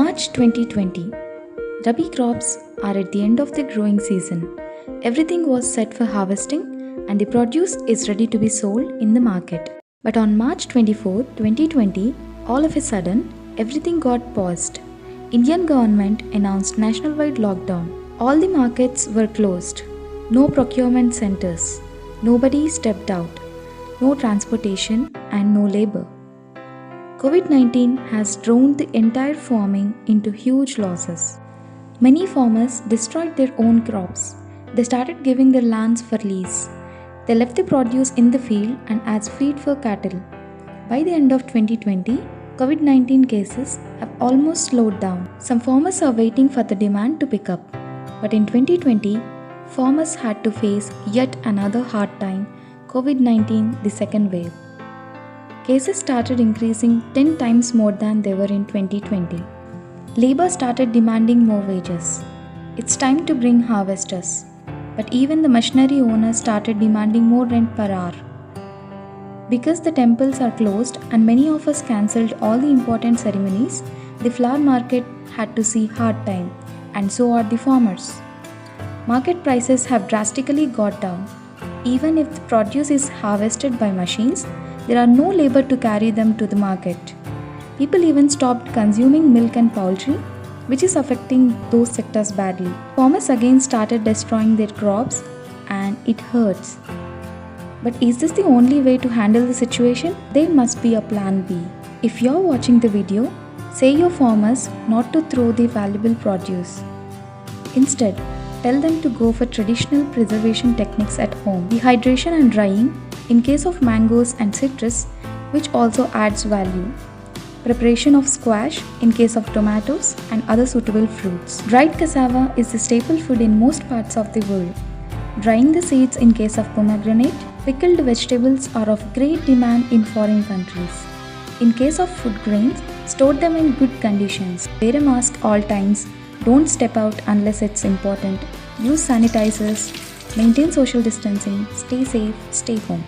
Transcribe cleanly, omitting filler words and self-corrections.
March 2020. Rabi crops are at the end of the growing season. Everything was set for harvesting and the produce is ready to be sold in the market. But on March 24, 2020, all of a sudden, everything got paused. Indian government announced nationwide lockdown. All the markets were closed. No procurement centers. Nobody stepped out. No transportation and no labor. COVID-19 has drowned the entire farming into huge losses. Many farmers destroyed their own crops. They started giving their lands for lease. They left the produce in the field and as feed for cattle. By the end of 2020, COVID-19 cases have almost slowed down. Some farmers are waiting for the demand to pick up. But in 2020, farmers had to face yet another hard time, COVID-19, the second wave. Cases started increasing 10 times more than they were in 2020. Labor started demanding more wages. It's time to bring harvesters. But even the machinery owners started demanding more rent per hour. Because the temples are closed and many of us cancelled all the important ceremonies, the flower market had to see hard time, and so are the farmers. Market prices have drastically got down. Even if the produce is harvested by machines, there are no labor to carry them to the market. People even stopped consuming milk and poultry, which is affecting those sectors badly. Farmers again started destroying their crops, and it hurts. But is this the only way to handle the situation? There must be a plan B. If you're watching the video, say your farmers not to throw the valuable produce. Instead, tell them to go for traditional preservation techniques at home. Dehydration and drying in case of mangoes and citrus, which also adds value. Preparation of squash in case of tomatoes and other suitable fruits. Dried cassava is the staple food in most parts of the world. Drying the seeds in case of pomegranate, pickled vegetables are of great demand in foreign countries. In case of food grains, store them in good conditions. Wear a mask all times. Don't step out unless it's important. Use sanitizers. Maintain social distancing. Stay safe. Stay home.